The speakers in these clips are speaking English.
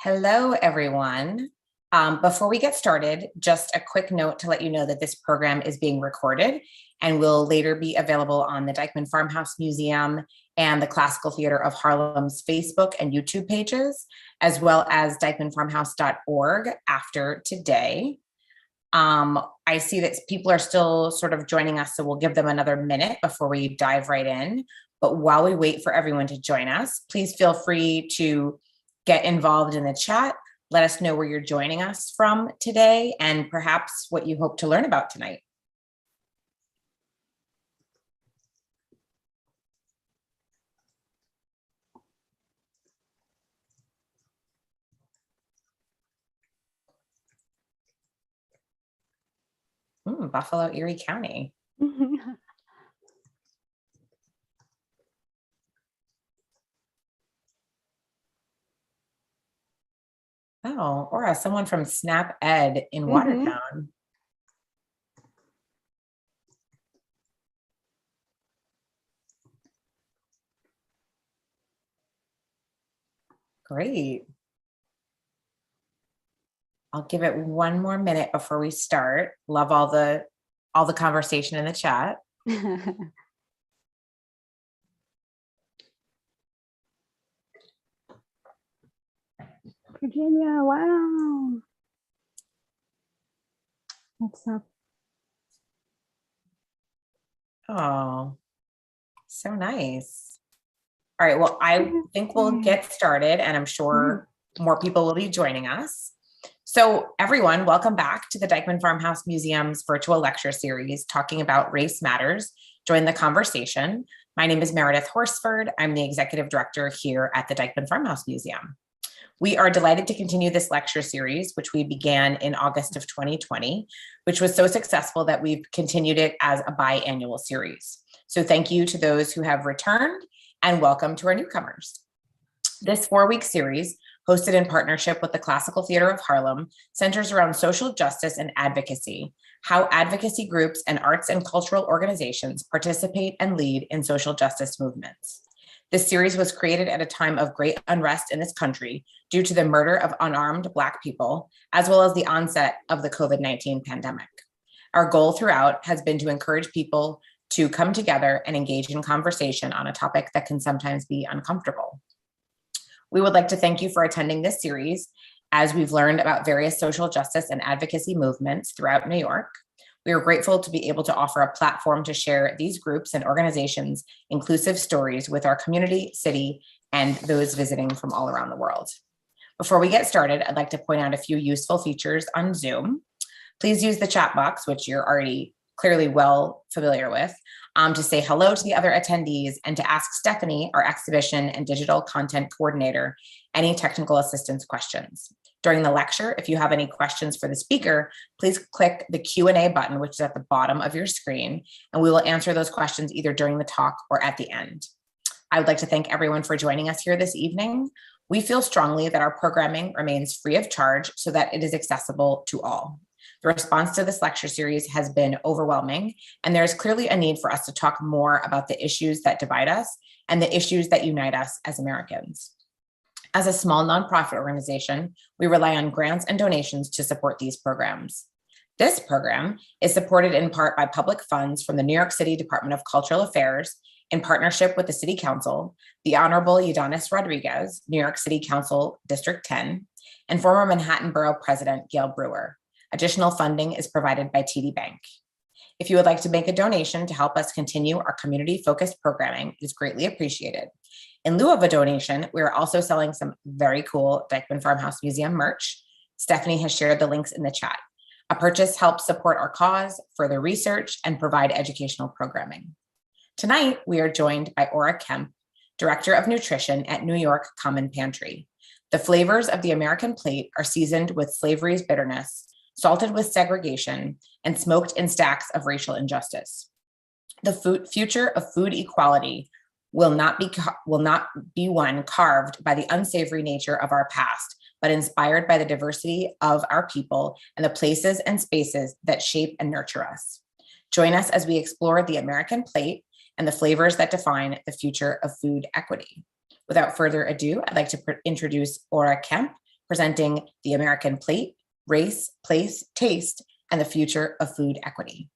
Hello, everyone. Before we get started, just a quick note to let you know that this program is being recorded and will later be available on the Dyckman Farmhouse Museum and the Classical Theater of Harlem's Facebook and YouTube pages, as well as dyckmanfarmhouse.org after today. I see that people are still sort of joining us, so we'll give them another minute before we dive right in. But while we wait for everyone to join us, please feel free to get involved in the chat. Let us know where you're joining us from today and perhaps what you hope to learn about tonight. Buffalo, Erie County. Oh, or someone from Snap Ed in Watertown. Great. I'll give it one more minute before we start. Love all the conversation in the chat. Virginia, wow. What's up? Oh, so nice. All right, well, I think we'll get started and I'm sure more people will be joining us. So everyone, welcome back to the Dyckman Farmhouse Museum's virtual lecture series talking about race matters. Join the conversation. My name is Meredith Horsford. I'm the executive director here at the Dyckman Farmhouse Museum. We are delighted to continue this lecture series, which we began in August of 2020, which was so successful that we've continued it as a biannual series. So thank you to those who have returned and welcome to our newcomers. This 4-week series, hosted in partnership with the Classical Theater of Harlem, centers around social justice and advocacy, how advocacy groups and arts and cultural organizations participate and lead in social justice movements. This series was created at a time of great unrest in this country due to the murder of unarmed Black people, as well as the onset of the COVID-19 pandemic. Our goal throughout has been to encourage people to come together and engage in conversation on a topic that can sometimes be uncomfortable. We would like to thank you for attending this series as we've learned about various social justice and advocacy movements throughout New York. We are grateful to be able to offer a platform to share these groups and organizations' inclusive stories with our community, city, and those visiting from all around the world. Before we get started, I'd like to point out a few useful features on Zoom. Please use the chat box, which you're already clearly well familiar with, to say hello to the other attendees and to ask Stephanie, our exhibition and digital content coordinator, any technical assistance questions. During the lecture, if you have any questions for the speaker, please click the Q&A button, which is at the bottom of your screen, and we will answer those questions either during the talk or at the end. I would like to thank everyone for joining us here this evening. We feel strongly that our programming remains free of charge so that it is accessible to all. The response to this lecture series has been overwhelming, and there is clearly a need for us to talk more about the issues that divide us and the issues that unite us as Americans. As a small nonprofit organization, we rely on grants and donations to support these programs. This program is supported in part by public funds from the New York City Department of Cultural Affairs in partnership with the City Council, the Honorable Udanis Rodriguez, New York City Council District 10, and former Manhattan Borough President Gail Brewer. Additional funding is provided by TD Bank. If you would like to make a donation to help us continue our community-focused programming, it is greatly appreciated. In lieu of a donation, we are also selling some very cool Dyckman Farmhouse Museum merch. Stephanie has shared the links in the chat. A purchase helps support our cause, further research, and provide educational programming. Tonight, we are joined by Kemp, Director of Nutrition at New York Common Pantry. The flavors of the American plate are seasoned with slavery's bitterness, salted with segregation, and smoked in stacks of racial injustice. The future of food equality will not be one carved by the unsavory nature of our past, but inspired by the diversity of our people and the places and spaces that shape and nurture us. Join us as we explore the American plate and the flavors that define the future of food equity. Without further ado, I'd like to introduce Kemp, presenting The American Plate, Race, Place, Taste, and the Future of Food Equity.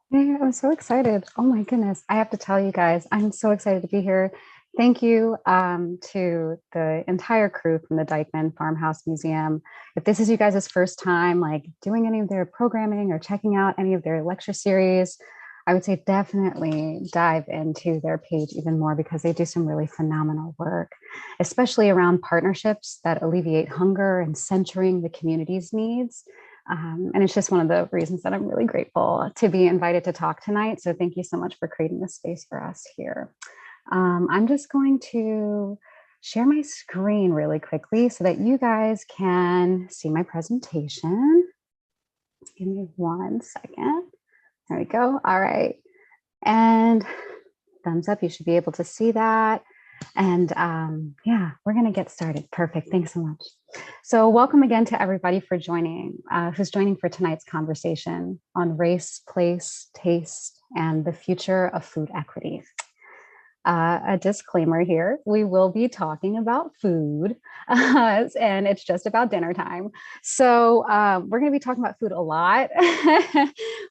Yeah, I'm so excited. Oh my goodness. I have to tell you guys, I'm so excited to be here. Thank you to the entire crew from the Dyckman Farmhouse Museum. If this is you guys' first time like doing any of their programming or checking out any of their lecture series, I would say definitely dive into their page even more because they do some really phenomenal work, especially around partnerships that alleviate hunger and centering the community's needs. And it's just one of the reasons that I'm really grateful to be invited to talk tonight. So thank you so much for creating this space for us here. I'm just going to share my screen really quickly so that you guys can see my presentation. Give me 1 second. There we go. All right. And thumbs up. You should be able to see that. And yeah, we're going to get started. Perfect. Thanks so much. So welcome again to everybody for joining, who's joining for tonight's conversation on race, place, taste, and the future of food equity. A disclaimer here, we will be talking about food and it's just about dinner time. So we're going to be talking about food a lot,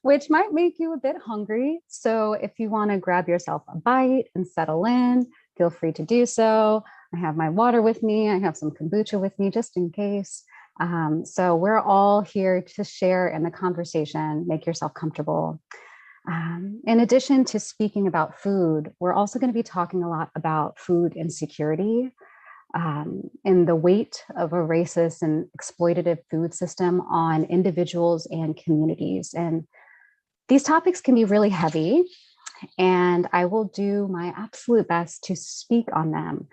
which might make you a bit hungry. So if you want to grab yourself a bite and settle in, feel free to do so. I have my water with me. I have some kombucha with me just in case. So we're all here to share in the conversation, make yourself comfortable. In addition to speaking about food, we're also going to be talking a lot about food insecurity and the weight of a racist and exploitative food system on individuals and communities. And these topics can be really heavy, and I will do my absolute best to speak on them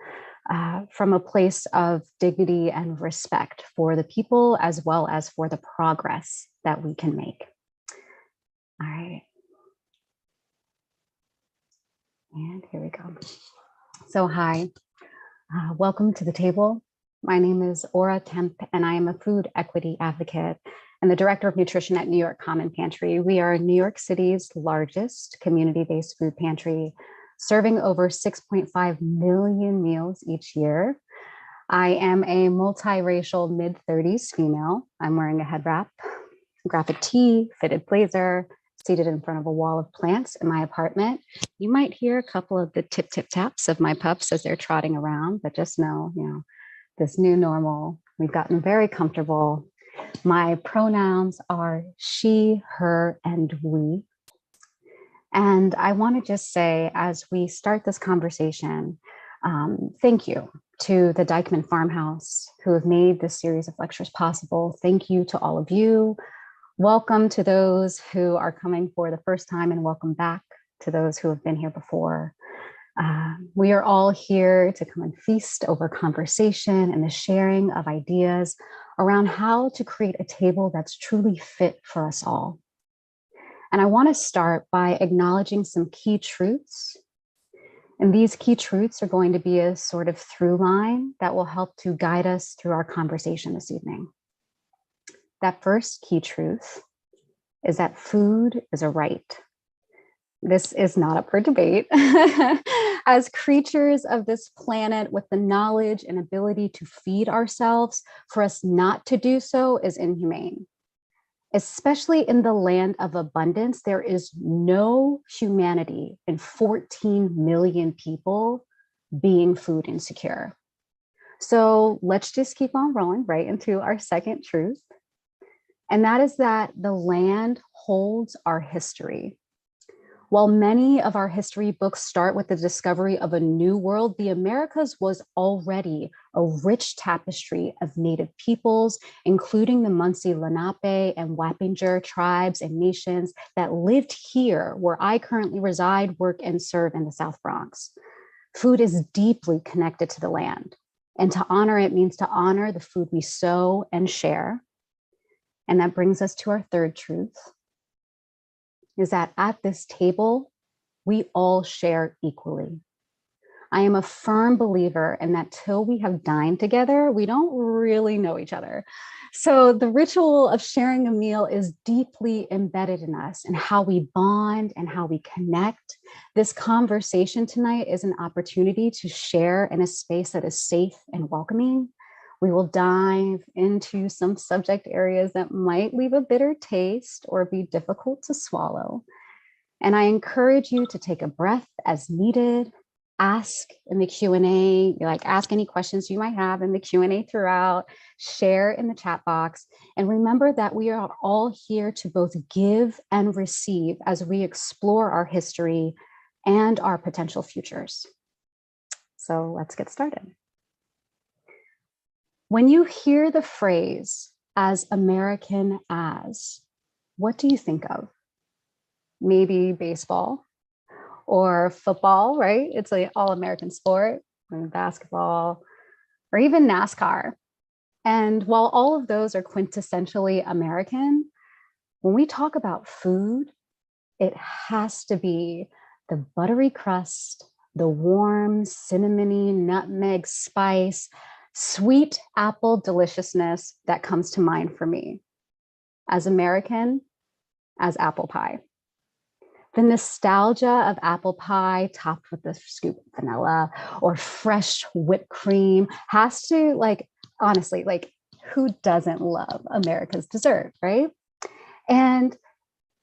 from a place of dignity and respect for the people as well as for the progress that we can make. All right. And here we go. So hi, welcome to the table. My name is Kemp, and I am a food equity advocate and the director of nutrition at New York Common Pantry. We are New York City's largest community-based food pantry, serving over 6.5 million meals each year. I am a multiracial mid-30s female. I'm wearing a head wrap, graphic tee, fitted blazer, seated in front of a wall of plants in my apartment. You might hear a couple of the tip taps of my pups as they're trotting around, but just know, this new normal, we've gotten very comfortable. My pronouns are she, her, and we. And I want to just say, as we start this conversation, thank you to the Dyckman Farmhouse who have made this series of lectures possible. Thank you to all of you. Welcome to those who are coming for the first time, and welcome back to those who have been here before. We are all here to come and feast over conversation and the sharing of ideas around how to create a table that's truly fit for us all. And I want to start by acknowledging some key truths. And these key truths are going to be a sort of through line that will help to guide us through our conversation this evening. That first key truth is that food is a right. This is not up for debate. As creatures of this planet with the knowledge and ability to feed ourselves, for us not to do so is inhumane. Especially in the land of abundance, there is no humanity in 14 million people being food insecure. So let's just keep on rolling right into our second truth. And that is that the land holds our history. While many of our history books start with the discovery of a new world, the Americas was already a rich tapestry of Native peoples, including the Munsee Lenape and Wappinger tribes and nations that lived here where I currently reside, work, and serve in the South Bronx. Food is deeply connected to the land, and to honor it means to honor the food we sow and share. And that brings us to our third truth, is that at this table, we all share equally. I am a firm believer in that till we have dined together, we don't really know each other. So the ritual of sharing a meal is deeply embedded in us and how we bond and how we connect. This conversation tonight is an opportunity to share in a space that is safe and welcoming. We will dive into some subject areas that might leave a bitter taste or be difficult to swallow. And I encourage you to take a breath as needed. Ask in the Q&A, ask any questions you might have in the Q&A throughout, share in the chat box. And remember that we are all here to both give and receive as we explore our history and our potential futures. So let's get started. When you hear the phrase "as American as," what do you think of? Maybe baseball or football, right? It's an all-American sport, or basketball, or even NASCAR. And while all of those are quintessentially American, when we talk about food, it has to be the buttery crust, the warm cinnamony nutmeg spice, sweet apple deliciousness that comes to mind for me. As American as apple pie. The nostalgia of apple pie topped with a scoop of vanilla or fresh whipped cream has to, honestly, who doesn't love America's dessert, right? And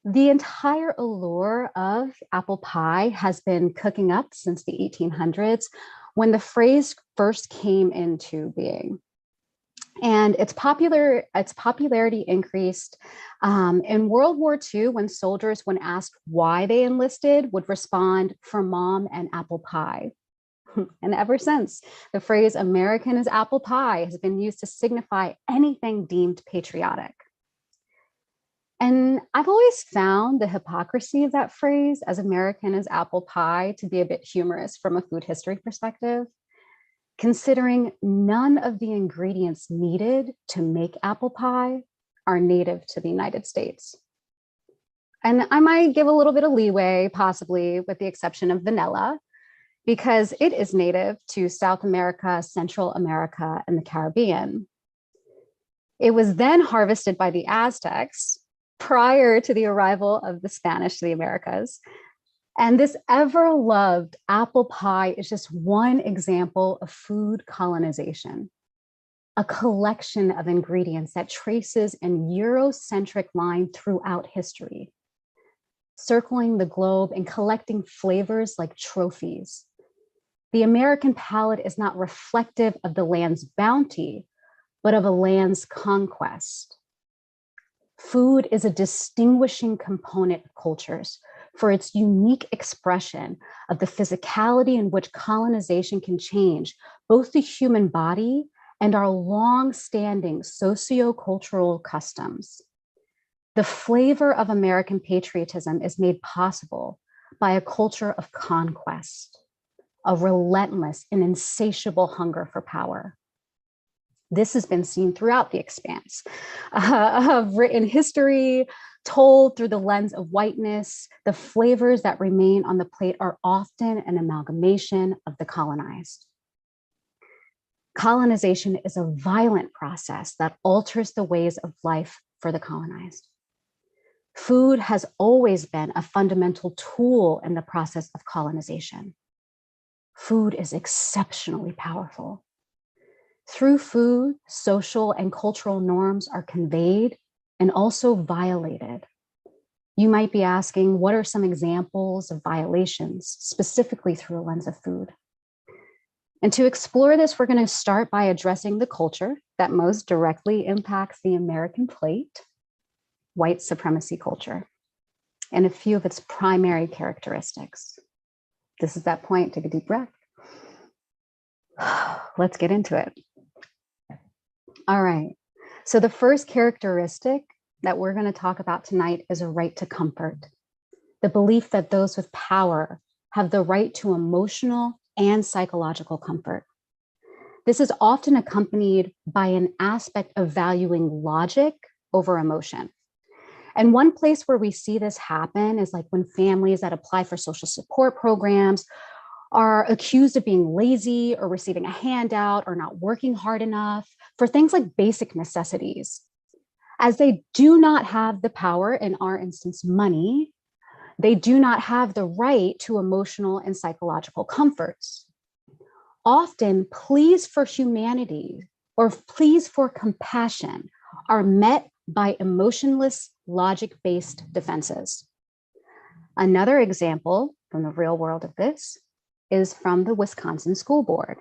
the entire allure of apple pie has been cooking up since the 1800s when the phrase first came into being. And its popularity increased in World War II when soldiers, when asked why they enlisted, would respond, "For mom and apple pie." And ever since, the phrase "American is apple pie" has been used to signify anything deemed patriotic. And I've always found the hypocrisy of that phrase, "as American as apple pie," to be a bit humorous from a food history perspective, considering none of the ingredients needed to make apple pie are native to the United States. And I might give a little bit of leeway, possibly with the exception of vanilla, because it is native to South America, Central America, and the Caribbean. It was then harvested by the Aztecs prior to the arrival of the Spanish to the Americas. And this ever-loved apple pie is just one example of food colonization, a collection of ingredients that traces an Eurocentric line throughout history, circling the globe and collecting flavors like trophies. The American palate is not reflective of the land's bounty, but of a land's conquest. Food is a distinguishing component of cultures for its unique expression of the physicality in which colonization can change both the human body and our long-standing socio-cultural customs. The flavor of American patriotism is made possible by a culture of conquest, a relentless and insatiable hunger for power. This has been seen throughout the expanse of written history, told through the lens of whiteness. The flavors that remain on the plate are often an amalgamation of the colonized. Colonization is a violent process that alters the ways of life for the colonized. Food has always been a fundamental tool in the process of colonization. Food is exceptionally powerful. Through food, social and cultural norms are conveyed and also violated. You might be asking, what are some examples of violations, specifically through a lens of food? And to explore this, we're going to start by addressing the culture that most directly impacts the American plate, white supremacy culture, and a few of its primary characteristics. This is that point, take a deep breath. Let's get into it. All right, so the first characteristic that we're going to talk about tonight is a right to comfort, the belief that those with power have the right to emotional and psychological comfort. This is often accompanied by an aspect of valuing logic over emotion. And one place where we see this happen is like when families that apply for social support programs are accused of being lazy or receiving a handout or not working hard enough for things like basic necessities. As they do not have the power, in our instance, money, they do not have the right to emotional and psychological comforts. Often, pleas for humanity or pleas for compassion are met by emotionless, logic-based defenses. Another example from the real world of this is from the Wisconsin School Board,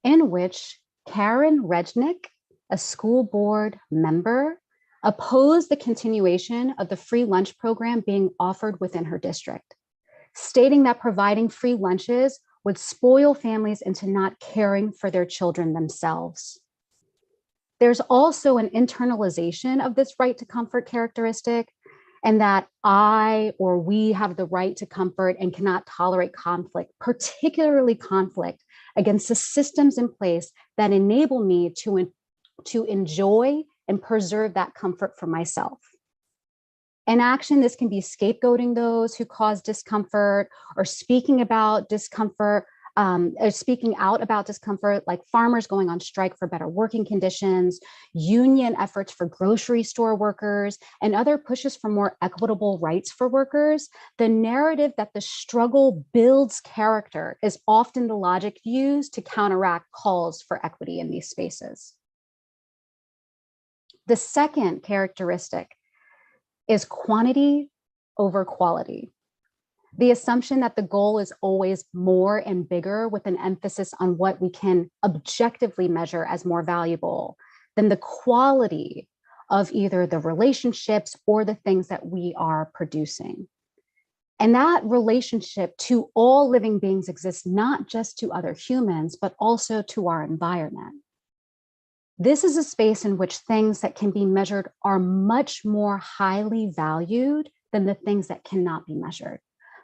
in which Karen Rednick, a school board member, opposed the continuation of the free lunch program being offered within her district, stating that providing free lunches would spoil families into not caring for their children themselves. There's also an internalization of this right to comfort characteristic, and that I or we have the right to comfort and cannot tolerate conflict, particularly conflict against the systems in place that enable me to enjoy and preserve that comfort for myself. In action, this can be scapegoating those who cause discomfort or speaking about discomfort, or speaking out about discomfort, like farmers going on strike for better working conditions, union efforts for grocery store workers, and other pushes for more equitable rights for workers. The narrative that the struggle builds character is often the logic used to counteract calls for equity in these spaces. The second characteristic is quantity over quality. The assumption that the goal is always more and bigger, with an emphasis on what we can objectively measure as more valuable than the quality of either the relationships or the things that we are producing. And that relationship to all living beings exists not just to other humans, but also to our environment. This is a space in which things that can be measured are much more highly valued than the things that cannot be measured.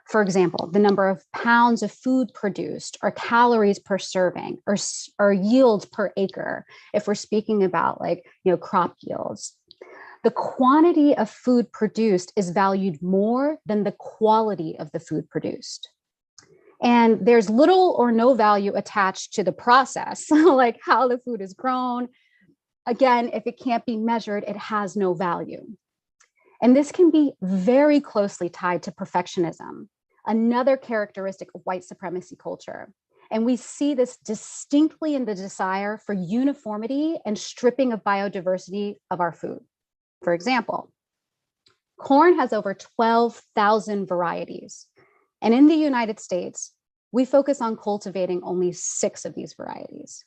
For example, the number of pounds of food produced, or calories per serving, or yields per acre, if we're speaking about crop yields. The quantity of food produced is valued more than the quality of the food produced. And there's little or no value attached to the process, like how the food is grown. Again, if it can't be measured, it has no value. And this can be very closely tied to perfectionism, another characteristic of white supremacy culture. And we see this distinctly in the desire for uniformity and stripping of biodiversity of our food. For example, corn has over 12,000 varieties. And in the United States, we focus on cultivating only 6 of these varieties.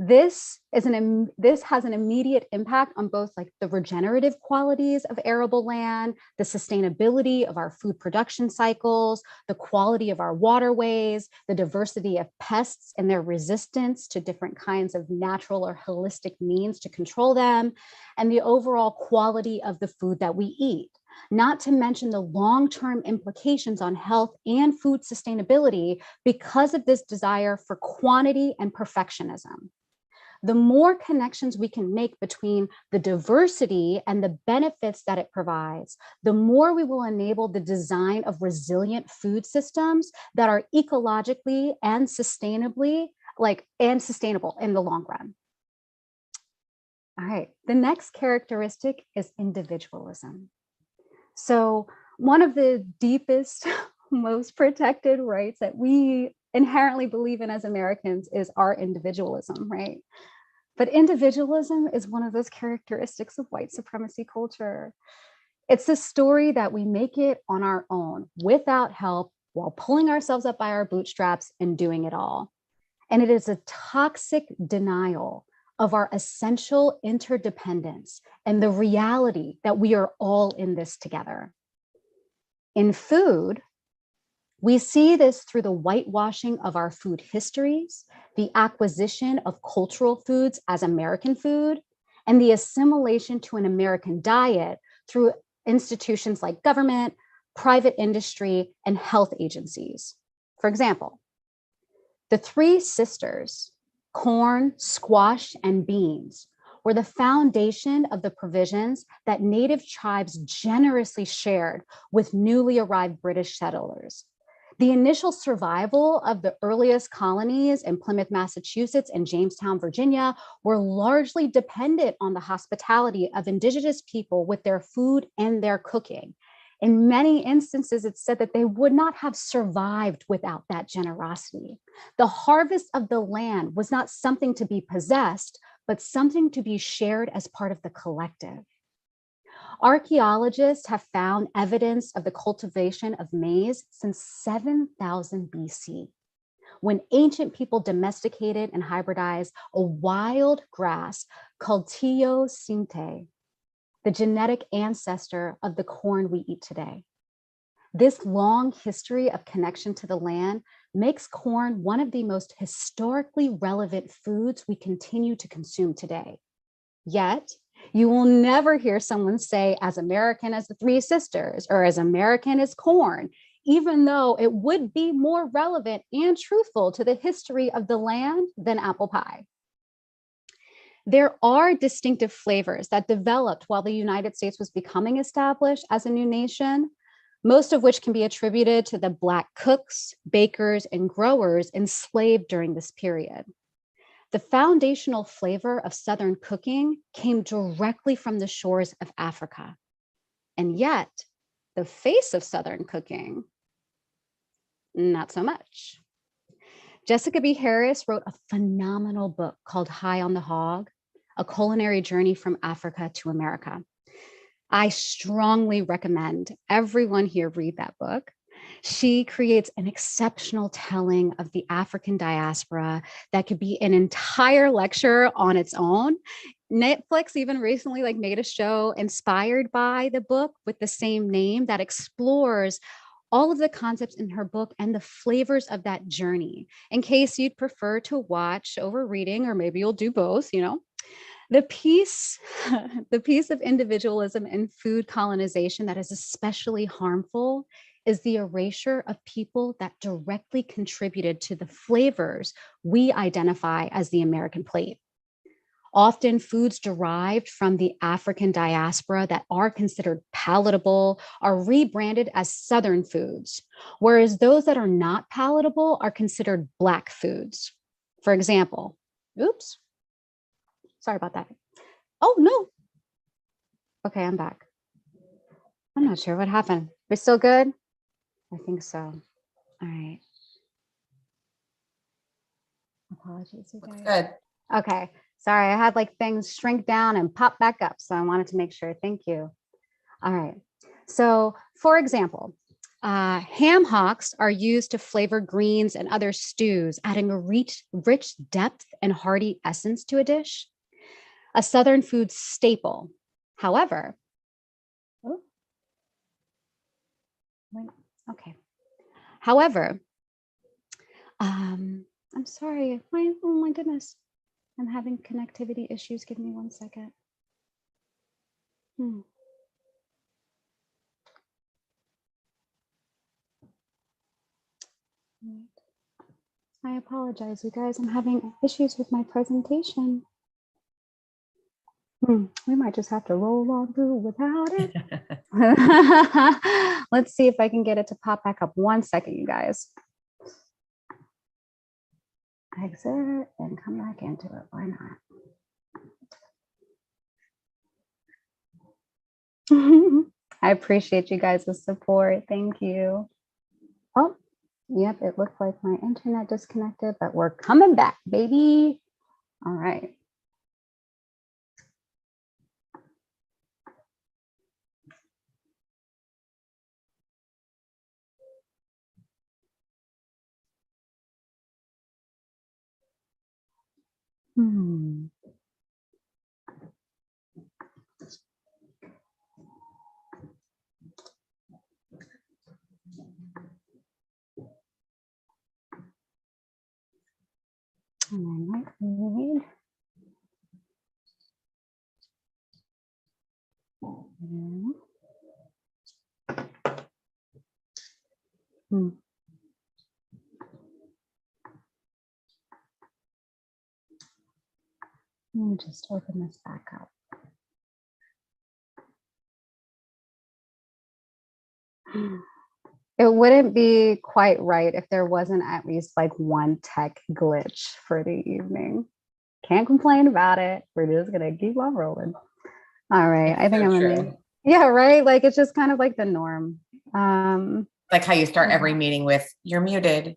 This has an immediate impact on both the regenerative qualities of arable land, the sustainability of our food production cycles, the quality of our waterways, the diversity of pests and their resistance to different kinds of natural or holistic means to control them, and the overall quality of the food that we eat. Not to mention the long-term implications on health and food sustainability because of this desire for quantity and perfectionism. The more connections we can make between the diversity and the benefits that it provides, the more we will enable the design of resilient food systems that are ecologically and sustainable in the long run. All right, the next characteristic is individualism. So one of the deepest, most protected rights that we inherently believe in as Americans is our individualism, right? But individualism is one of those characteristics of white supremacy culture. It's the story that we make it on our own without help while pulling ourselves up by our bootstraps and doing it all. And it is a toxic denial of our essential interdependence and the reality that we are all in this together. In food, we see this through the whitewashing of our food histories, the acquisition of cultural foods as American food, and the assimilation to an American diet through institutions like government, private industry, and health agencies. For example, the 3 sisters, corn, squash, and beans, were the foundation of the provisions that Native tribes generously shared with newly arrived British settlers. The initial survival of the earliest colonies in Plymouth, Massachusetts and Jamestown, Virginia, were largely dependent on the hospitality of indigenous people with their food and their cooking. In many instances, it's said that they would not have survived without that generosity. The harvest of the land was not something to be possessed, but something to be shared as part of the collective. Archaeologists have found evidence of the cultivation of maize since 7000 BC, when ancient people domesticated and hybridized a wild grass called teosinte, the genetic ancestor of the corn we eat today. This long history of connection to the land makes corn one of the most historically relevant foods we continue to consume today. Yet, you will never hear someone say as American as the Three Sisters or as American as corn, even though it would be more relevant and truthful to the history of the land than apple pie. There are distinctive flavors that developed while the United States was becoming established as a new nation, most of which can be attributed to the Black cooks, bakers, and growers enslaved during this period. The foundational flavor of Southern cooking came directly from the shores of Africa. And yet, the face of Southern cooking, not so much. Jessica B. Harris wrote a phenomenal book called High on the Hog, A Culinary Journey from Africa to America. I strongly recommend everyone here read that book. She creates an exceptional telling of the African diaspora that could be an entire lecture on its own. Netflix even recently made a show inspired by the book with the same name that explores all of the concepts in her book and the flavors of that journey, in case you'd prefer to watch over reading, or maybe you'll do both, The piece of individualism and food colonization that is especially harmful is the erasure of people that directly contributed to the flavors we identify as the American plate. Often foods derived from the African diaspora that are considered palatable are rebranded as Southern foods, whereas those that are not palatable are considered Black foods. For example, oops, sorry about that. Oh, no. Okay, I'm back. I'm not sure what happened. We're still good? I think so. All right. Apologies, you guys. Good. Okay, sorry, I had things shrink down and pop back up, so I wanted to make sure. Thank you. All right, so for example, ham hocks are used to flavor greens and other stews, adding a rich depth and hearty essence to a dish. A Southern food staple. However, okay. However, I'm sorry. Oh my goodness. I'm having connectivity issues. Give me 1 second. I apologize, you guys. I'm having issues with my presentation. We might just have to roll on through without it. Let's see if I can get it to pop back up. 1 second, you guys. Exit and come back into it. Why not? I appreciate you guys' support. Thank you. Oh, yep, it looked like my internet disconnected, but we're coming back, baby. All right. And I might need Let me just open this back up. It wouldn't be quite right if there wasn't at least like one tech glitch for the evening. Can't complain about it. We're just gonna keep on rolling. All right. It's I think so I'm true. gonna, yeah, right. Like it's just kind of like the norm. Like how you start every meeting with, "You're muted."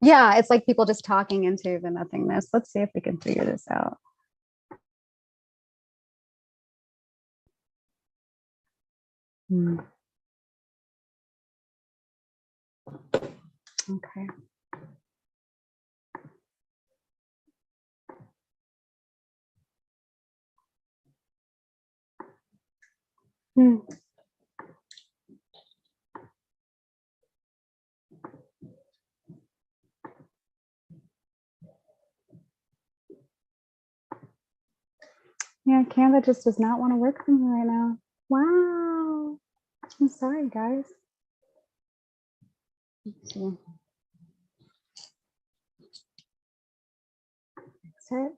Yeah, it's like people just talking into the nothingness. Let's see if we can figure this out. Okay. Yeah, Canva just does not want to work for me right now. Wow. I'm sorry, guys. Let's see. Exit.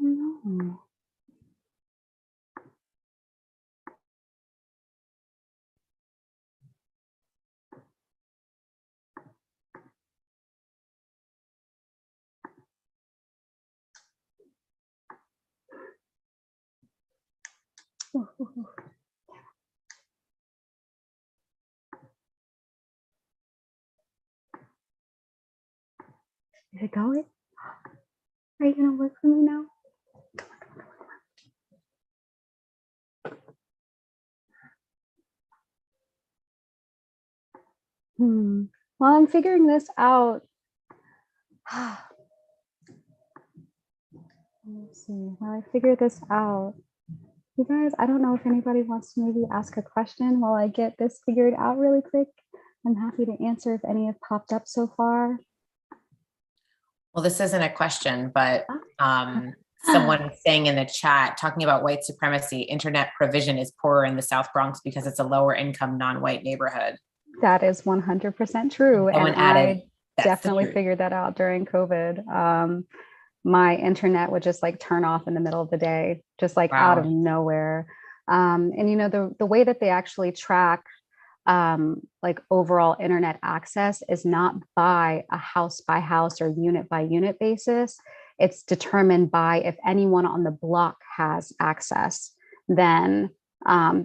No. Is it going? Are you gonna work for me now? Well, I'm figuring this out. Let's see. While I figure this out, you guys, I don't know if anybody wants to maybe ask a question while I get this figured out really quick. I'm happy to answer if any have popped up so far. Well, this isn't a question, but someone saying in the chat, talking about white supremacy, internet provision is poorer in the South Bronx because it's a lower income, non-white neighborhood. That is 100% true. Someone And added, I definitely figured that out during COVID. My internet would just like turn off in the middle of the day, just like out of nowhere. And you know, the way that they actually track like overall internet access is not by a house by house or unit by unit basis. It's determined by if anyone on the block has access, then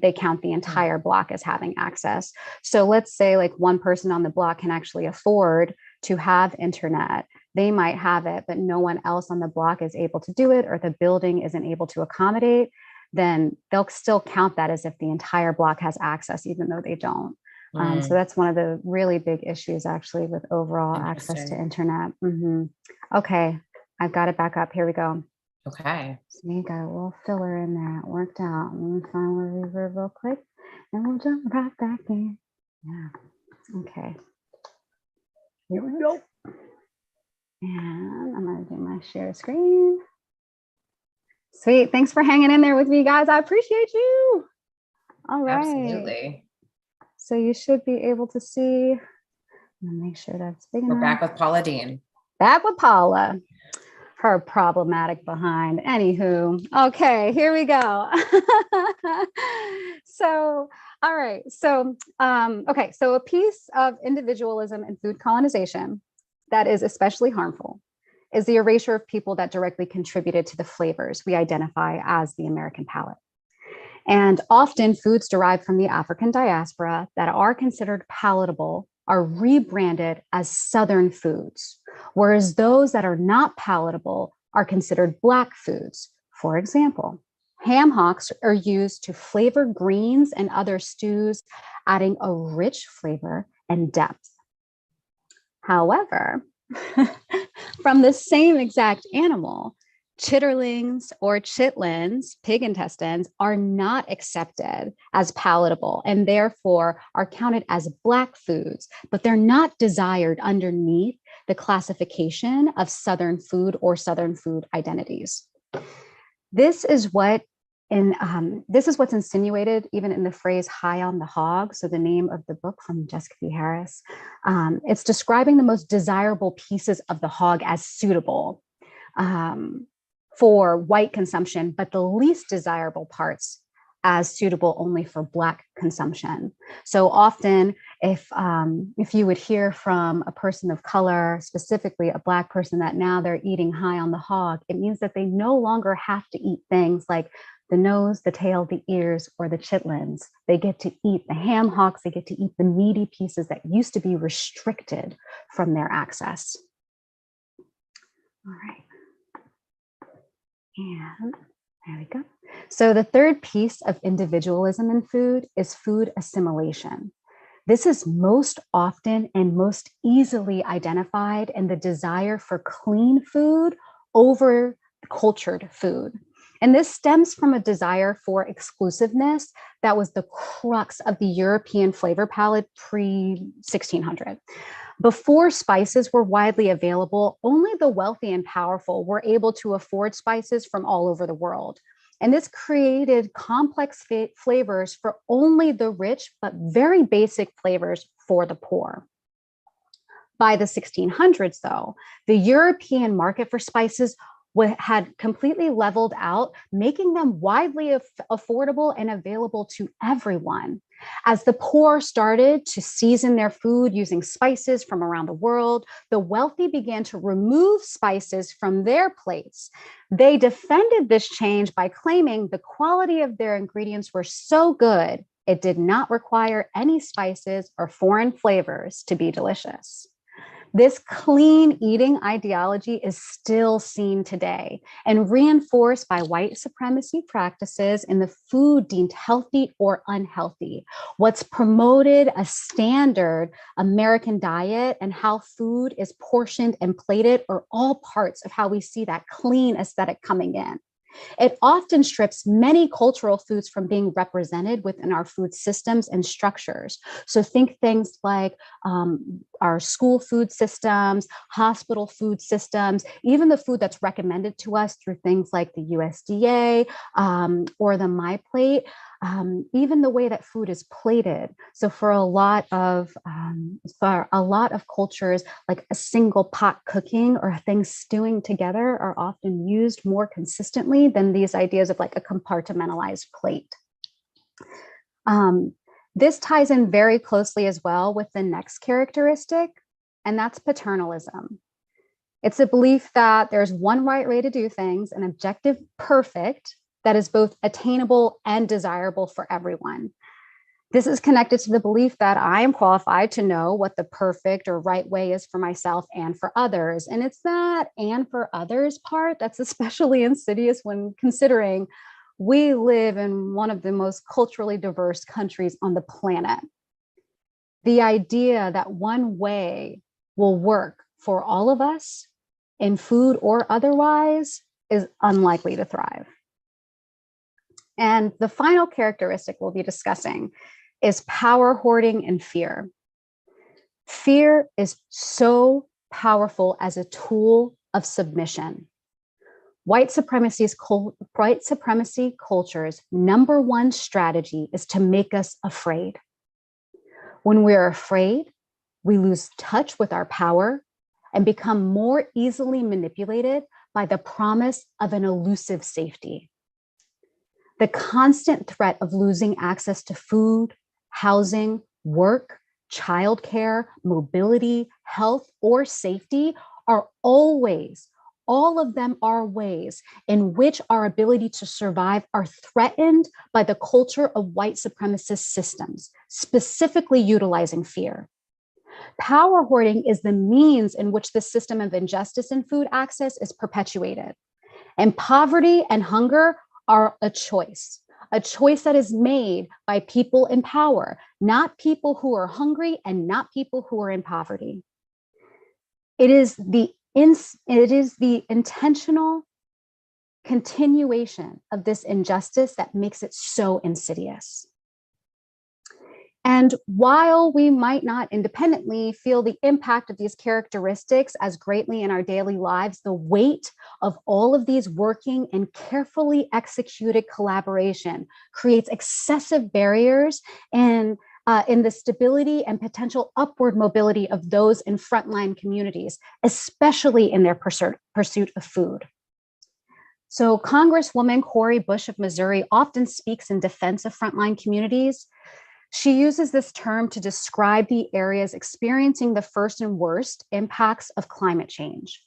they count the entire block as having access. So let's say like one person on the block can actually afford to have internet. They might have it, but no one else on the block is able to do it, or the building isn't able to accommodate, then they'll still count that as if the entire block has access, even though they don't. So that's one of the really big issues actually with overall access to internet. Okay, I've got it back up. Here we go. Okay. So we got a little filler in there. It worked out. Let me find a reverb real quick and we'll jump right back in. Yeah. Okay. Here we go. And I'm going to do my share screen. Sweet. Thanks for hanging in there with me, guys. I appreciate you. All right. Absolutely. So you should be able to see. I'm going to make sure that's big enough. We're back with Paula Dean. Back with Paula. Her problematic behind. Anywho. Okay, here we go. So, all right. So, okay. So a piece of individualism and food colonization that is especially harmful is the erasure of people that directly contributed to the flavors we identify as the American palate. And often foods derived from the African diaspora that are considered palatable are rebranded as Southern foods, whereas those that are not palatable are considered Black foods. For example, ham hocks are used to flavor greens and other stews, adding a rich flavor and depth. However, from the same exact animal, Chitterlings or chitlins, pig intestines, are not accepted as palatable and therefore are counted as Black foods, but they're not desired underneath the classification of Southern food or Southern food identities. This is what's insinuated even in the phrase high on the hog. So the name of the book from Jessica V. Harris, it's describing the most desirable pieces of the hog as suitable for white consumption, but the least desirable parts as suitable only for Black consumption. So often, if you would hear from a person of color, specifically a Black person, that now they're eating high on the hog, it means that they no longer have to eat things like the nose, the tail, the ears, or the chitlins. They get to eat the ham hocks, they get to eat the meaty pieces that used to be restricted from their access. All right. And there we go. So the third piece of individualism in food is food assimilation. This is most often and most easily identified in the desire for clean food over cultured food. And this stems from a desire for exclusiveness that was the crux of the European flavor palette pre-1600. Before spices were widely available, only the wealthy and powerful were able to afford spices from all over the world. And this created complex flavors for only the rich, but very basic flavors for the poor. By the 1600s, though, the European market for spices had completely leveled out, making them widely affordable and available to everyone. As the poor started to season their food using spices from around the world, the wealthy began to remove spices from their plates. They defended this change by claiming the quality of their ingredients were so good, it did not require any spices or foreign flavors to be delicious. This clean eating ideology is still seen today and reinforced by white supremacy practices in the food deemed healthy or unhealthy. What's promoted a standard American diet and how food is portioned and plated are all parts of how we see that clean aesthetic coming in. It often strips many cultural foods from being represented within our food systems and structures. So think things like our school food systems, hospital food systems, even the food that's recommended to us through things like the USDA or the MyPlate, even the way that food is plated. So for a lot of cultures, like a single pot cooking or things stewing together are often used more consistently than these ideas of like a compartmentalized plate. This ties in very closely as well with the next characteristic, and that's paternalism. It's a belief that there's one right way to do things, an objective perfect that is both attainable and desirable for everyone. This is connected to the belief that I am qualified to know what the perfect or right way is for myself and for others. And it's that and for others part that's especially insidious when considering we live in one of the most culturally diverse countries on the planet. The idea that one way will work for all of us in food or otherwise is unlikely to thrive. And the final characteristic we'll be discussing is power hoarding and fear. Fear is so powerful as a tool of submission. White supremacy culture's number one strategy is to make us afraid. When we're afraid, we lose touch with our power and become more easily manipulated by the promise of an elusive safety. The constant threat of losing access to food, housing, work, childcare, mobility, health, or safety are always, all of them are ways in which our ability to survive are threatened by the culture of white supremacist systems, specifically utilizing fear. Power hoarding is the means in which the system of injustice in food access is perpetuated. And poverty and hunger are a choice that is made by people in power, not people who are hungry and not people who are in poverty. It is the intentional continuation of this injustice that makes it so insidious. And while we might not independently feel the impact of these characteristics as greatly in our daily lives, the weight of all of these working and carefully executed collaboration creates excessive barriers in the stability and potential upward mobility of those in frontline communities, especially in their pursuit of food. So Congresswoman Cori Bush of Missouri often speaks in defense of frontline communities. She uses this term to describe the areas experiencing the first and worst impacts of climate change.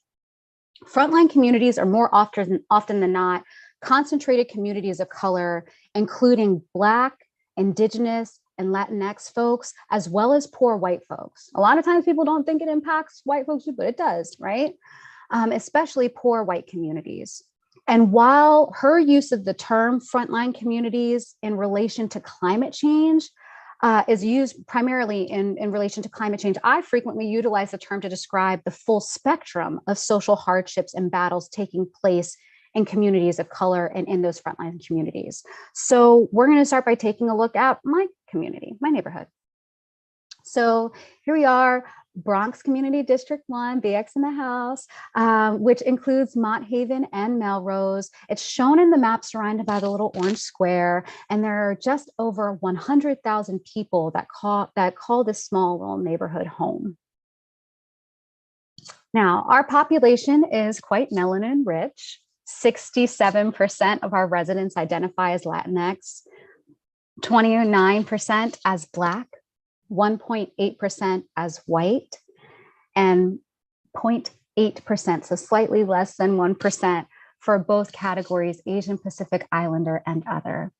Frontline communities are more often than not concentrated communities of color, including Black, Indigenous, and Latinx folks, as well as poor white folks. A lot of times people don't think it impacts white folks, but it does, right? Especially poor white communities. And while her use of the term frontline communities in relation to climate change is used primarily in relation to climate change, I frequently utilize the term to describe the full spectrum of social hardships and battles taking place in communities of color and in those frontline communities. So we're going to start by taking a look at my community, my neighborhood. So here we are, Bronx Community District 1, BX in the house, which includes Mott Haven and Melrose. It's shown in the map surrounded by the little orange square, and there are just over 100,000 people that call this small little neighborhood home. Now, our population is quite melanin rich. 67% of our residents identify as Latinx, 29% as Black, 1.8% as white, and 0.8%, so slightly less than 1% for both categories, Asian Pacific Islander and other.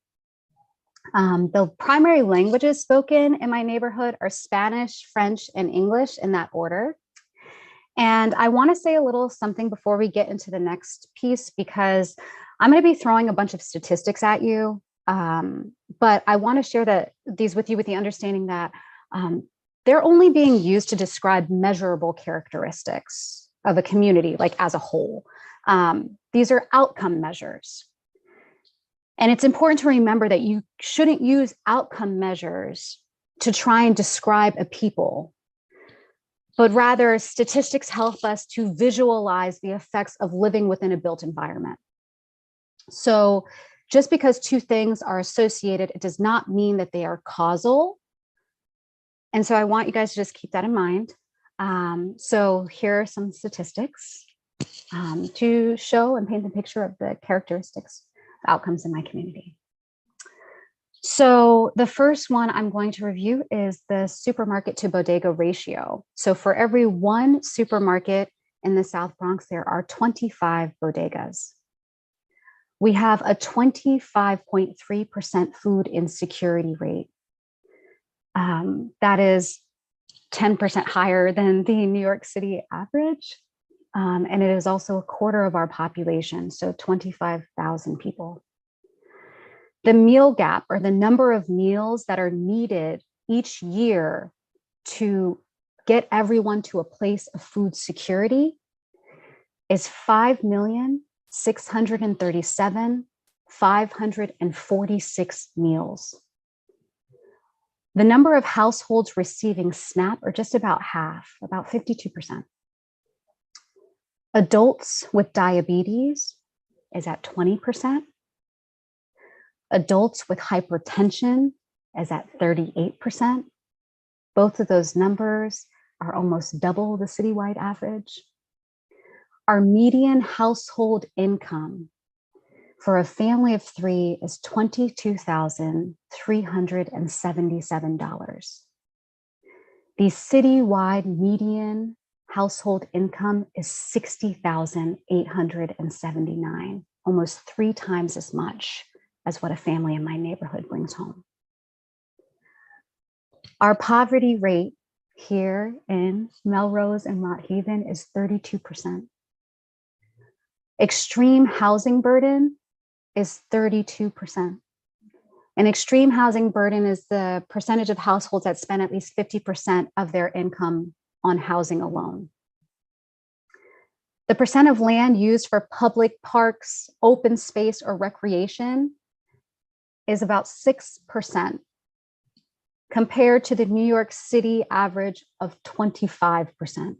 The primary languages spoken in my neighborhood are Spanish, French, and English in that order. And I want to say a little something before we get into the next piece, because I'm going to be throwing a bunch of statistics at you. But I want to share these with you with the understanding that they're only being used to describe measurable characteristics of a community, like as a whole. These are outcome measures. And it's important to remember that you shouldn't use outcome measures to try and describe a people, but rather statistics help us to visualize the effects of living within a built environment. So just because two things are associated, it does not mean that they are causal. And so I want you guys to just keep that in mind. So here are some statistics to show and paint the picture of the characteristics, the outcomes in my community. So the first one I'm going to review is the supermarket to bodega ratio. So for every one supermarket in the South Bronx, there are 25 bodegas. We have a 25.3% food insecurity rate. That is 10% higher than the New York City average. And it is also a quarter of our population, so 25,000 people. The meal gap, or the number of meals that are needed each year to get everyone to a place of food security, is 5,637,546 meals. The number of households receiving SNAP are just about half, about 52%. Adults with diabetes is at 20%. Adults with hypertension is at 38%. Both of those numbers are almost double the citywide average. Our median household income for a family of three is $22,377. The citywide median household income is $60,879, almost 3 times as much as what a family in my neighborhood brings home. Our poverty rate here in Melrose and Mott Haven is 32%. Extreme housing burden is 32%. An extreme housing burden is the percentage of households that spend at least 50% of their income on housing alone. The percent of land used for public parks, open space, or recreation is about 6%, compared to the New York City average of 25%.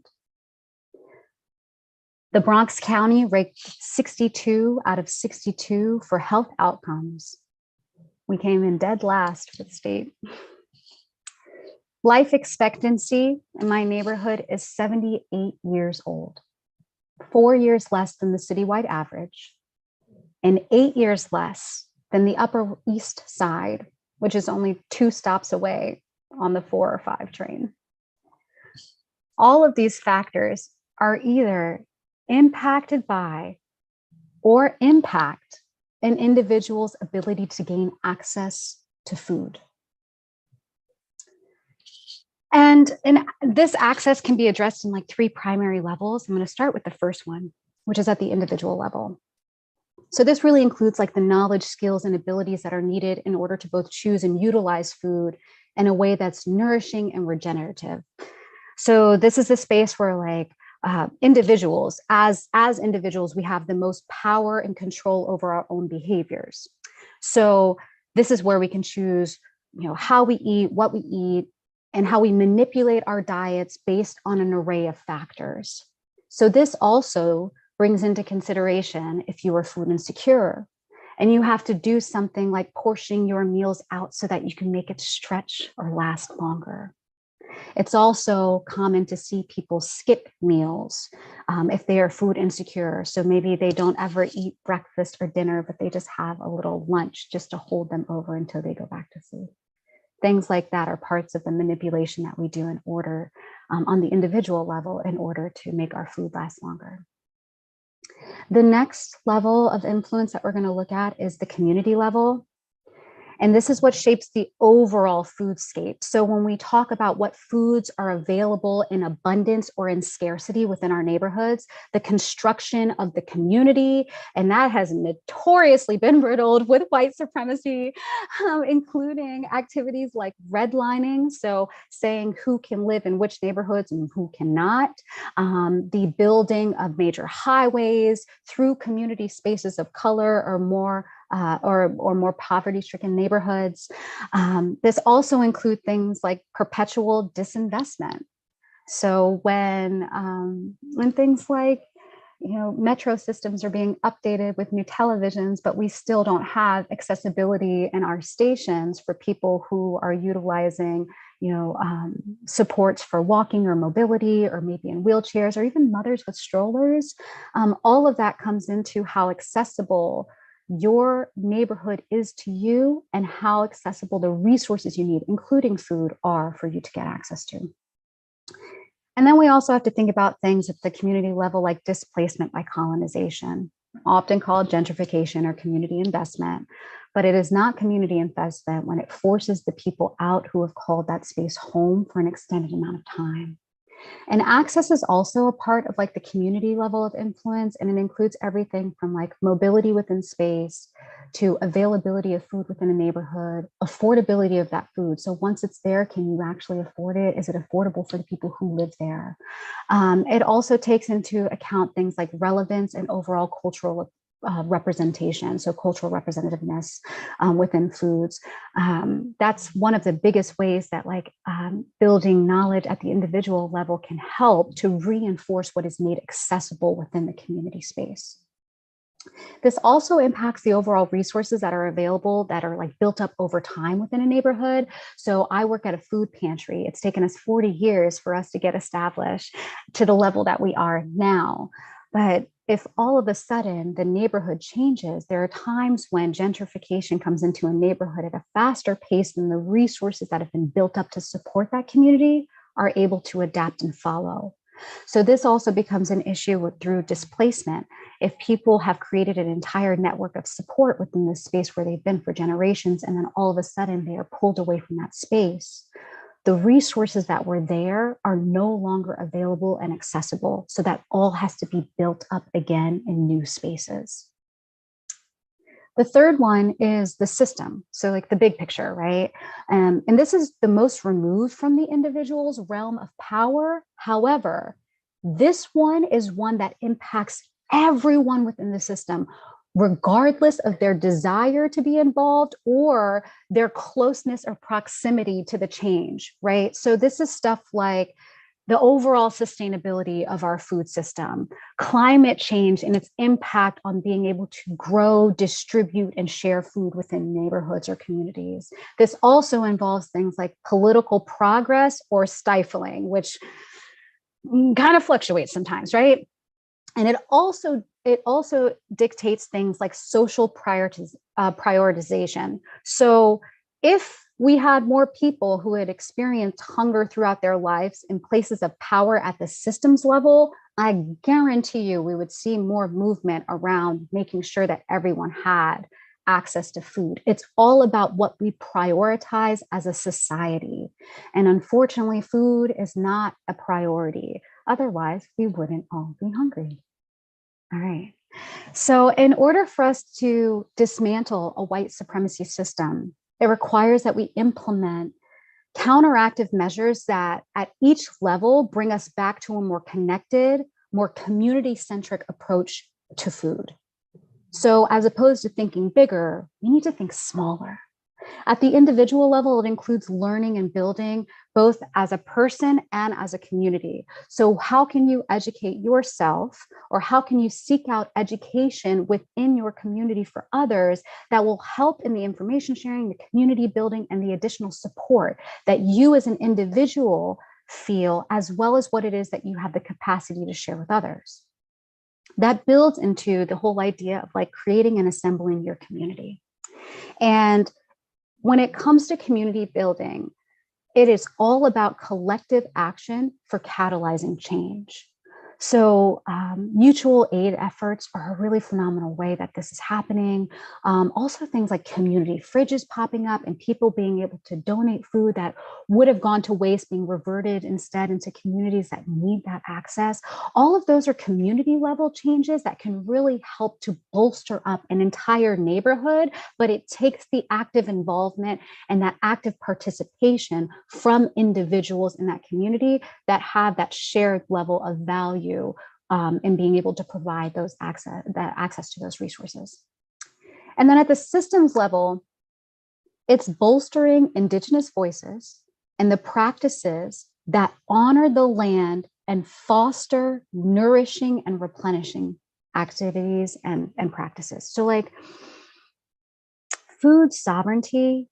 The Bronx County ranked 62 out of 62 for health outcomes. We came in dead last for the state. Life expectancy in my neighborhood is 78 years old, 4 years less than the citywide average, and 8 years less than the Upper East Side, which is only 2 stops away on the 4 or 5 train. All of these factors are either impacted by or impact an individual's ability to gain access to food. And this access can be addressed in like 3 primary levels. I'm going to start with the first one, which is at the individual level. So this really includes like the knowledge, skills, and abilities that are needed in order to both choose and utilize food in a way that's nourishing and regenerative. So this is the space where like individuals, as individuals, we have the most power and control over our own behaviors. So this is where we can choose, how we eat, what we eat, and how we manipulate our diets based on an array of factors. So this also brings into consideration if you are food insecure and you have to do something like portioning your meals out so that you can make it stretch or last longer. It's also common to see people skip meals if they are food insecure. So maybe they don't ever eat breakfast or dinner, but they just have a little lunch just to hold them over until they go back to sleep. Things like that are parts of the manipulation that we do in order on the individual level in order to make our food last longer. The next level of influence that we're going to look at is the community level. And this is what shapes the overall foodscape. So when we talk about what foods are available in abundance or in scarcity within our neighborhoods, the construction of the community, and that has notoriously been riddled with white supremacy, including activities like redlining, so saying who can live in which neighborhoods and who cannot, the building of major highways through community spaces of color or more poverty-stricken neighborhoods. This also includes things like perpetual disinvestment. So when things like metro systems are being updated with new televisions, but we still don't have accessibility in our stations for people who are utilizing supports for walking or mobility, or maybe in wheelchairs, or even mothers with strollers. All of that comes into how accessible your neighborhood is to you and how accessible the resources you need, including food, are for you to get access to. And then we also have to think about things at the community level, like displacement by colonization, often called gentrification or community investment. But it is not community investment when it forces the people out who have called that space home for an extended amount of time. And access is also a part of like the community level of influence, and it includes everything from like mobility within space to availability of food within a neighborhood, affordability of that food. So once it's there, can you actually afford it? Is it affordable for the people who live there? It also takes into account things like relevance and overall cultural representation, so cultural representativeness within foods. That's one of the biggest ways that building knowledge at the individual level can help to reinforce what is made accessible within the community space. This also impacts the overall resources that are available that are built up over time within a neighborhood. So I work at a food pantry. It's taken us 40 years for us to get established to the level that we are now. But if all of a sudden the neighborhood changes, there are times when gentrification comes into a neighborhood at a faster pace than the resources that have been built up to support that community are able to adapt and follow. So this also becomes an issue through displacement. If people have created an entire network of support within this space where they've been for generations, and then all of a sudden they are pulled away from that space, the resources that were there are no longer available and accessible. So that all has to be built up again in new spaces. The third one is the system. So the big picture, right? And this is the most removed from the individual's realm of power. However, This one is one that impacts everyone within the system, regardless of their desire to be involved or their closeness or proximity to the change, right? So this is stuff like the overall sustainability of our food system, climate change and its impact on being able to grow, distribute, and share food within neighborhoods or communities. This also involves things like political progress or stifling, which kind of fluctuates sometimes, right? And it also dictates things like social prioritization. So if we had more people who had experienced hunger throughout their lives in places of power at the systems level, I guarantee you we would see more movement around making sure that everyone had access to food. It's all about what we prioritize as a society. And unfortunately, food is not a priority. Otherwise, we wouldn't all be hungry. All right. So in order for us to dismantle a white supremacy system, it requires that we implement counteractive measures that at each level bring us back to a more connected, more community-centric approach to food. So as opposed to thinking bigger, we need to think smaller. At the individual level, it includes learning and building both as a person and as a community. So how can you educate yourself, or how can you seek out education within your community for others that will help in the information sharing, the community building, and the additional support that you as an individual feel, as well as what it is that you have the capacity to share with others. That builds into the whole idea of like creating and assembling your community. And when it comes to community building, it is all about collective action for catalyzing change. So mutual aid efforts are a really phenomenal way that this is happening. Also things like community fridges popping up and people being able to donate food that would have gone to waste being reverted instead into communities that need that access. All of those are community level changes that can really help to bolster up an entire neighborhood, but it takes the active involvement and that active participation from individuals in that community that have that shared level of value in being able to provide those access to those resources. And then at the systems level, it's bolstering Indigenous voices and the practices that honor the land and foster nourishing and replenishing activities and practices. So like food sovereignty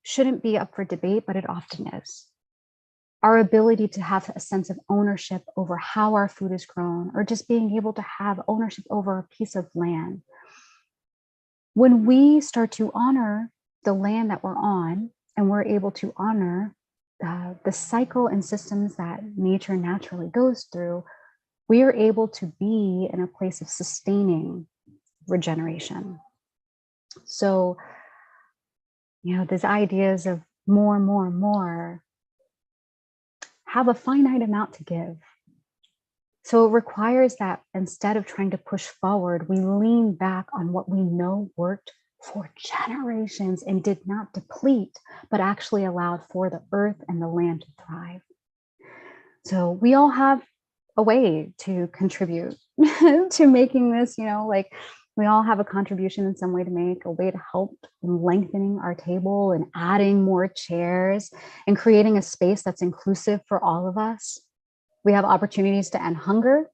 shouldn't be up for debate, but it often is. Our ability to have a sense of ownership over how our food is grown, or just being able to have ownership over a piece of land. When we start to honor the land that we're on, and we're able to honor the cycle and systems that nature naturally goes through, we are able to be in a place of sustaining regeneration. So, you know, these ideas of more, have a finite amount to give. So it requires that instead of trying to push forward, we lean back on what we know worked for generations and did not deplete, but actually allowed for the earth and the land to thrive. So we all have a way to contribute to making this, you know, like we all have a contribution in some way to make, a way to help in lengthening our table and adding more chairs and creating a space that's inclusive for all of us. We have opportunities to end hunger.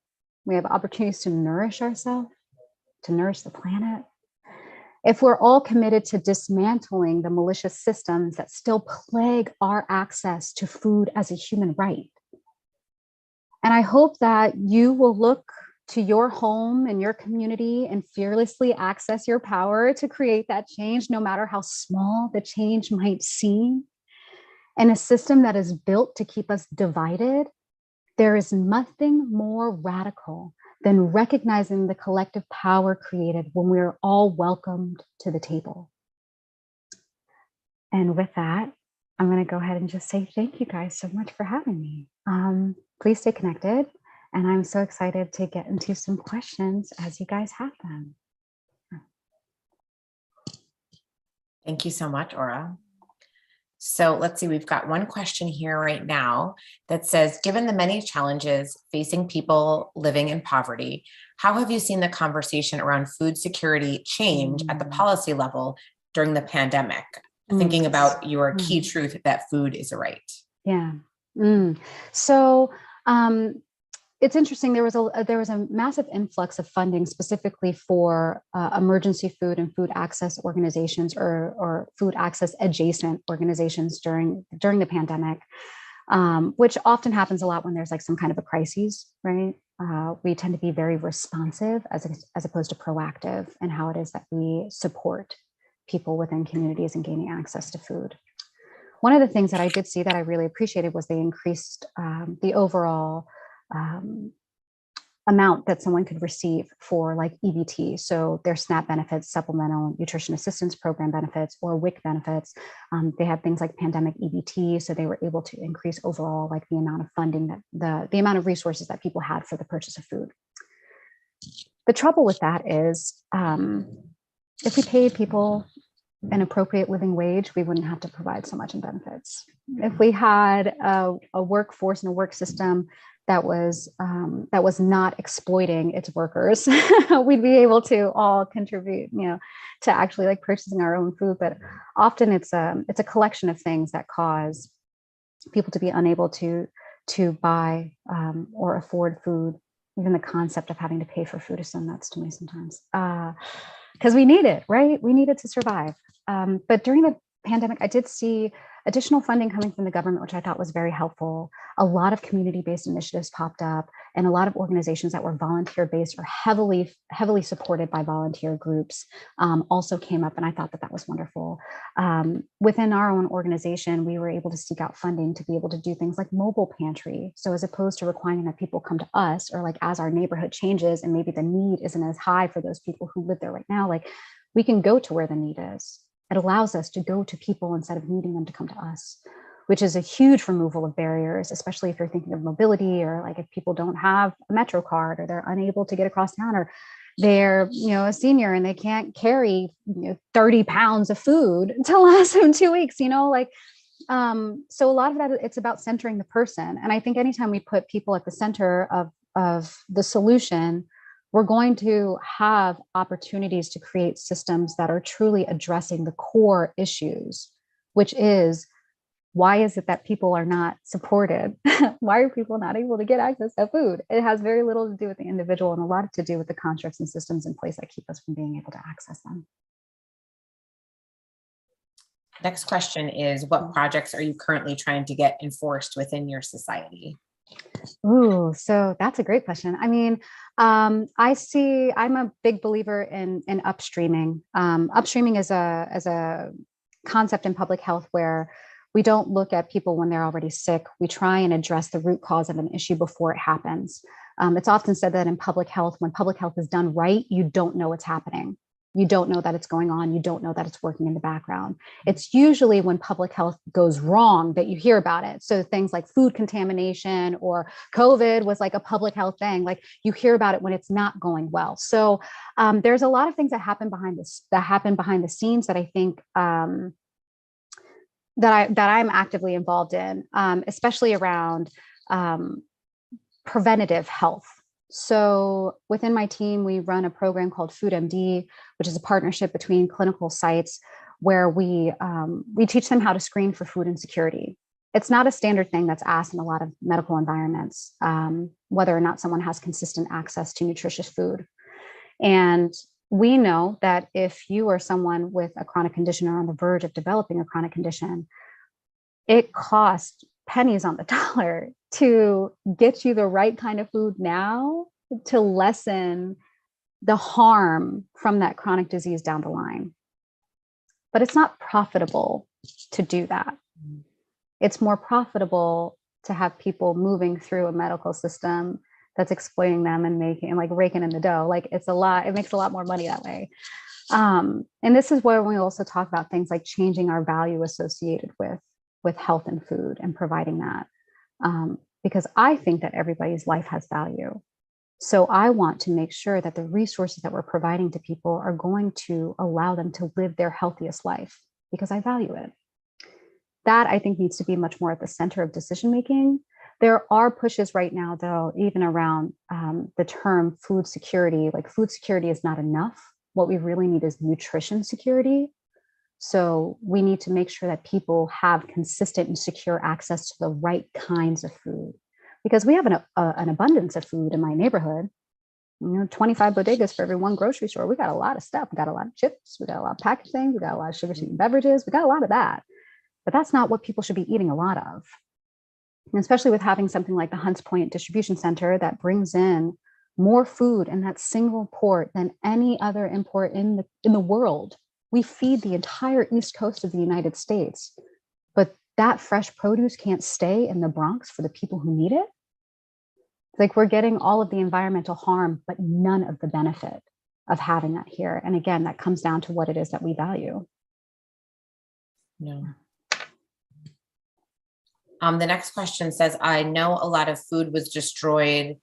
We have opportunities to nourish ourselves, to nourish the planet. If we're all committed to dismantling the malicious systems that still plague our access to food as a human right. And I hope that you will look to your home and your community and fearlessly access your power to create that change, no matter how small the change might seem. In a system that is built to keep us divided, there is nothing more radical than recognizing the collective power created when we're all welcomed to the table. And with that, I'm going to go ahead and just say thank you guys so much for having me. Please stay connected. And I'm so excited to get into some questions as you guys have them. Thank you so much, Aura. So let's see, we've got one question here right now that says, given the many challenges facing people living in poverty, how have you seen the conversation around food security change at the policy level during the pandemic? Thinking about your key truth that food is a right. Yeah. So it's interesting. There was a massive influx of funding specifically for emergency food and food access organizations or food access adjacent organizations during the pandemic, which often happens a lot when there's like some kind of a crisis, right? We tend to be very responsive as opposed to proactive in how it is that we support people within communities and gaining access to food. One of the things that I did see that I really appreciated was they increased the overall amount that someone could receive for like EBT. So their SNAP benefits, supplemental nutrition assistance program benefits, or WIC benefits. They had things like pandemic EBT. So they were able to increase overall like the amount of funding that the amount of resources that people had for the purchase of food. The trouble with that is if we paid people an appropriate living wage, we wouldn't have to provide so much in benefits. If we had a workforce and a work system that was not exploiting its workers, we'd be able to all contribute, to actually like purchasing our own food. But often it's a collection of things that cause people to be unable to buy or afford food. Even the concept of having to pay for food is so nuts to me sometimes, because we need it, right? We need it to survive. But during the pandemic, I did see additional funding coming from the government, which I thought was very helpful. A lot of community-based initiatives popped up, and a lot of organizations that were volunteer-based or heavily supported by volunteer groups also came up, and I thought that was wonderful. Within our own organization, we were able to seek out funding to be able to do things like mobile pantry. So as opposed to requiring that people come to us, or like as our neighborhood changes and maybe the need isn't as high for those people who live there right now, like we can go to where the need is. It allows us to go to people instead of needing them to come to us, which is a huge removal of barriers, especially if you're thinking of mobility, or like if people don't have a Metro card, or they're unable to get across town, or they're, a senior and they can't carry 30 pounds of food to last them 2 weeks, so a lot of that, it's about centering the person. And I think anytime we put people at the center of the solution, we're going to have opportunities to create systems that are truly addressing the core issues, which is, why is it that people are not supported? Why are people not able to get access to food? It has very little to do with the individual and a lot to do with the constructs and systems in place that keep us from being able to access them. Next question is, what projects are you currently trying to get enforced within your society? Ooh, so that's a great question. I mean, I'm a big believer in upstreaming. Upstreaming is a concept in public health where we don't look at people when they're already sick. We try and address the root cause of an issue before it happens. It's often said that in public health, when public health is done right, you don't know what's happening. You don't know that it's going on. You don't know that it's working in the background. It's usually when public health goes wrong that you hear about it. So things like food contamination or COVID was like a public health thing. Like you hear about it when it's not going well. So there's a lot of things that happen behind the scenes that I think that I'm actively involved in, especially around preventative health. So within my team, we run a program called FoodMD, which is a partnership between clinical sites where we teach them how to screen for food insecurity. It's not a standard thing that's asked in a lot of medical environments, whether or not someone has consistent access to nutritious food. And we know that if you are someone with a chronic condition or on the verge of developing a chronic condition, it costs pennies on the dollar to get you the right kind of food now to lessen the harm from that chronic disease down the line. But it's not profitable to do that. It's more profitable to have people moving through a medical system that's exploiting them and raking in the dough. Like it makes a lot more money that way. And this is where we also talk about things like changing our value associated with health and food and providing that. Because I think that everybody's life has value. So I want to make sure that the resources that we're providing to people are going to allow them to live their healthiest life because I value it. that I think needs to be much more at the center of decision making. There are pushes right now, though, even around the term food security. Like, food security is not enough. What we really need is nutrition security. So we need to make sure that people have consistent and secure access to the right kinds of food, because we have an abundance of food in my neighborhood. 25 bodegas for every one grocery store. We got a lot of stuff. We got a lot of chips. We got a lot of packaged things. We got a lot of sugar sweetened beverages. We got a lot of that. But that's not what people should be eating a lot of. And especially with having something like the Hunts Point Distribution Center that brings in more food in that single port than any other import in the world. We feed the entire East Coast of the United States, but that fresh produce can't stay in the Bronx for the people who need it. Like, we're getting all of the environmental harm, but none of the benefit of having that here. And again, that comes down to what it is that we value. Yeah. The next question says, I know a lot of food was destroyed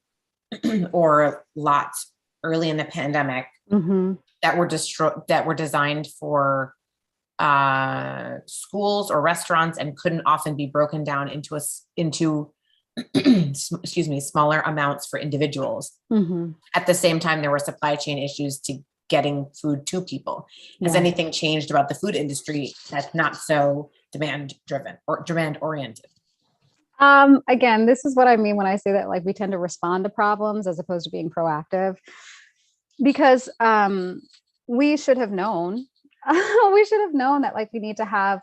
or lots early in the pandemic that were destroyed, that were designed for schools or restaurants and couldn't often be broken down into excuse me, smaller amounts for individuals. At the same time, there were supply chain issues to getting food to people. Has anything changed about the food industry that's not so demand driven or demand oriented? Again, this is what I mean when I say that, like, we tend to respond to problems as opposed to being proactive, because we should have known, that, like, we need to have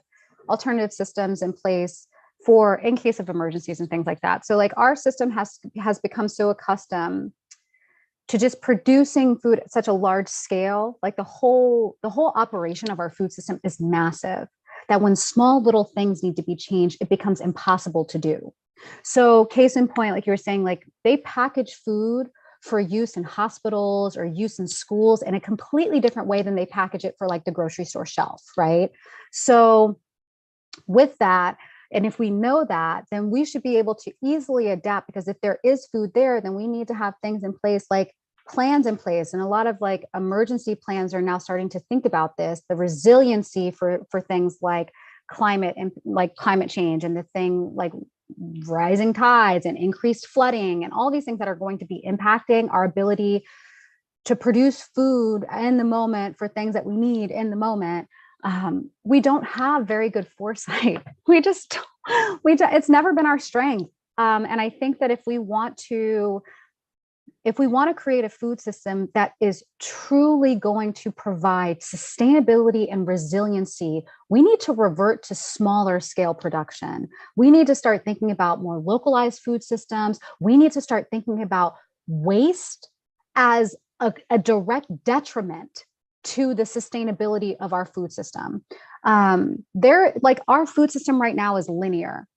alternative systems in place for in case of emergencies and things like that. So, like, our system has become so accustomed to just producing food at such a large scale. Like, the whole operation of our food system is massive, that when small little things need to be changed, it becomes impossible to do. So, case in point, like you were saying, like, they package food for use in hospitals or use in schools in a completely different way than they package it for, like, the grocery store shelf, right? So with that, and if we know that, then we should be able to easily adapt, because if there is food there, then we need to have things in place, like plans in place. And a lot of, like, emergency plans are now starting to think about this, the resiliency for things like climate and like climate change, and the thing like rising tides and increased flooding and all these things that are going to be impacting our ability to produce food in the moment for things that we need in the moment. We don't have very good foresight. It's never been our strength. And I think that if we want to create a food system that is truly going to provide sustainability and resiliency, we need to revert to smaller scale production. We need to start thinking about more localized food systems. We need to start thinking about waste as a direct detriment to the sustainability of our food system. Our food system right now is linear.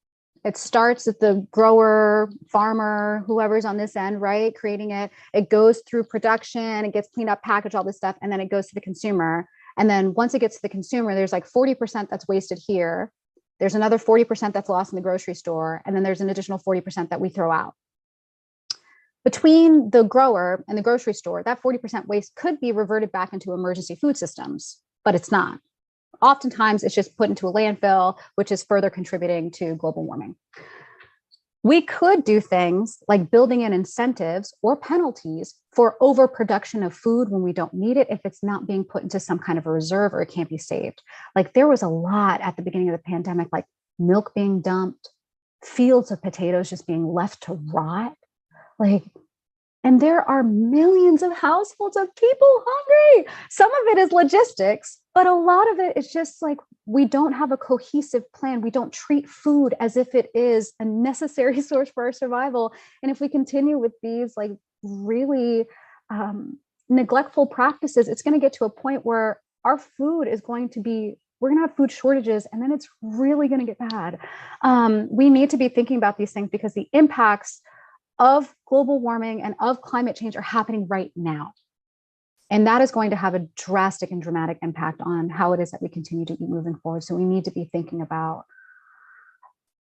It starts at the grower, farmer, whoever's on this end, right? Creating it. It goes through production, it gets cleaned up, packaged, all this stuff, and then it goes to the consumer. And then once it gets to the consumer, there's like 40% that's wasted here. There's another 40% that's lost in the grocery store. And then there's an additional 40% that we throw out. Between the grower and the grocery store, that 40% waste could be reverted back into emergency food systems, but it's not. Oftentimes, it's just put into a landfill, which is further contributing to global warming. We could do things like building in incentives or penalties for overproduction of food when we don't need it, if it's not being put into some kind of a reserve or it can't be saved. Like, there was a lot at the beginning of the pandemic, like milk being dumped, fields of potatoes just being left to rot. And there are millions of households of people hungry. Some of it is logistics, but a lot of it is just like, we don't have a cohesive plan. We don't treat food as if it is a necessary source for our survival. And if we continue with these like really neglectful practices, it's going to get to a point where our food is going to be, we're going to have food shortages, and then it's really going to get bad. We need to be thinking about these things because the impacts of global warming and of climate change are happening right now. And that is going to have a drastic and dramatic impact on how it is that we continue to eat moving forward. So we need to be thinking about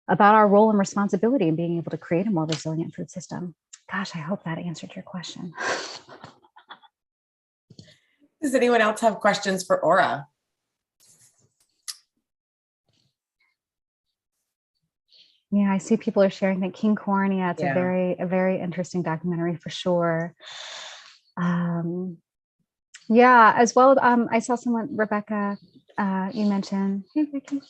our role and responsibility in being able to create a more resilient food system. Gosh, I hope that answered your question. Does anyone else have questions for Aura? Yeah, I see people are sharing that King Corn. Yeah, it's Yeah. a very interesting documentary for sure. Yeah, as well. I saw someone, Rebecca, you mentioned, hey, Becky,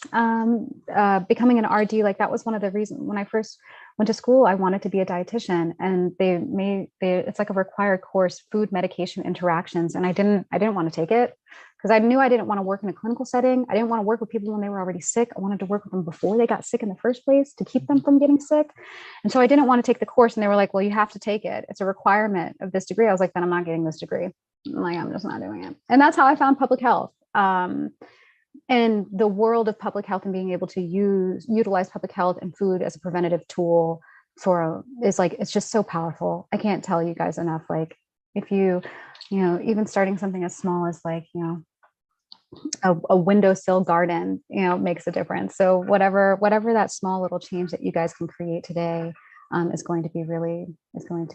becoming an RD. Like that was one of the reasons when I first went to school, I wanted to be a dietitian, and it's like a required course, food medication interactions, and I didn't want to take it because I knew I didn't want to work in a clinical setting. I didn't want to work with people when they were already sick. I wanted to work with them before they got sick in the first place to keep them from getting sick. And so I didn't want to take the course, and they were like, "Well, you have to take it. It's a requirement of this degree." I was like, "Then I'm not getting this degree." I'm just not doing it. And that's how I found public health. And the world of public health and being able to utilize public health and food as a preventative tool it's just so powerful. I can't tell you guys enough. Like if even starting something as small as a windowsill garden, makes a difference. So whatever that small little change that you guys can create today is going to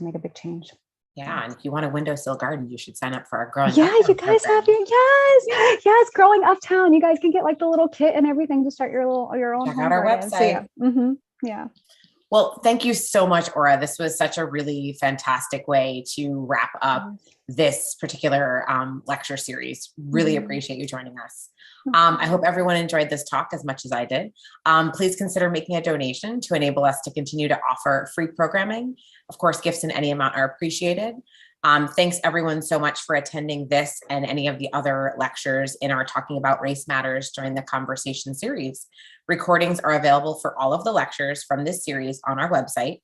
make a big change. Yeah, and if you want a windowsill garden, you should sign up for our growing. Yeah, you guys have yes, growing uptown. You guys can get like the little kit and everything to start your own. Check home out our garden. website. So, yeah. Well, thank you so much, Aura. This was such a really fantastic way to wrap up this particular lecture series. Really appreciate you joining us. I hope everyone enjoyed this talk as much as I did. Please consider making a donation to enable us to continue to offer free programming. Of course, gifts in any amount are appreciated. Thanks everyone so much for attending this and any of the other lectures in our Talking About Race Matters during the conversation series. Recordings are available for all of the lectures from this series on our website.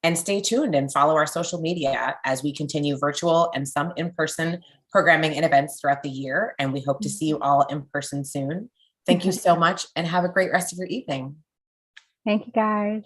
And stay tuned and follow our social media as we continue virtual and some in-person programming and events throughout the year. And we hope to see you all in person soon. Thank you so much and have a great rest of your evening. Thank you, guys.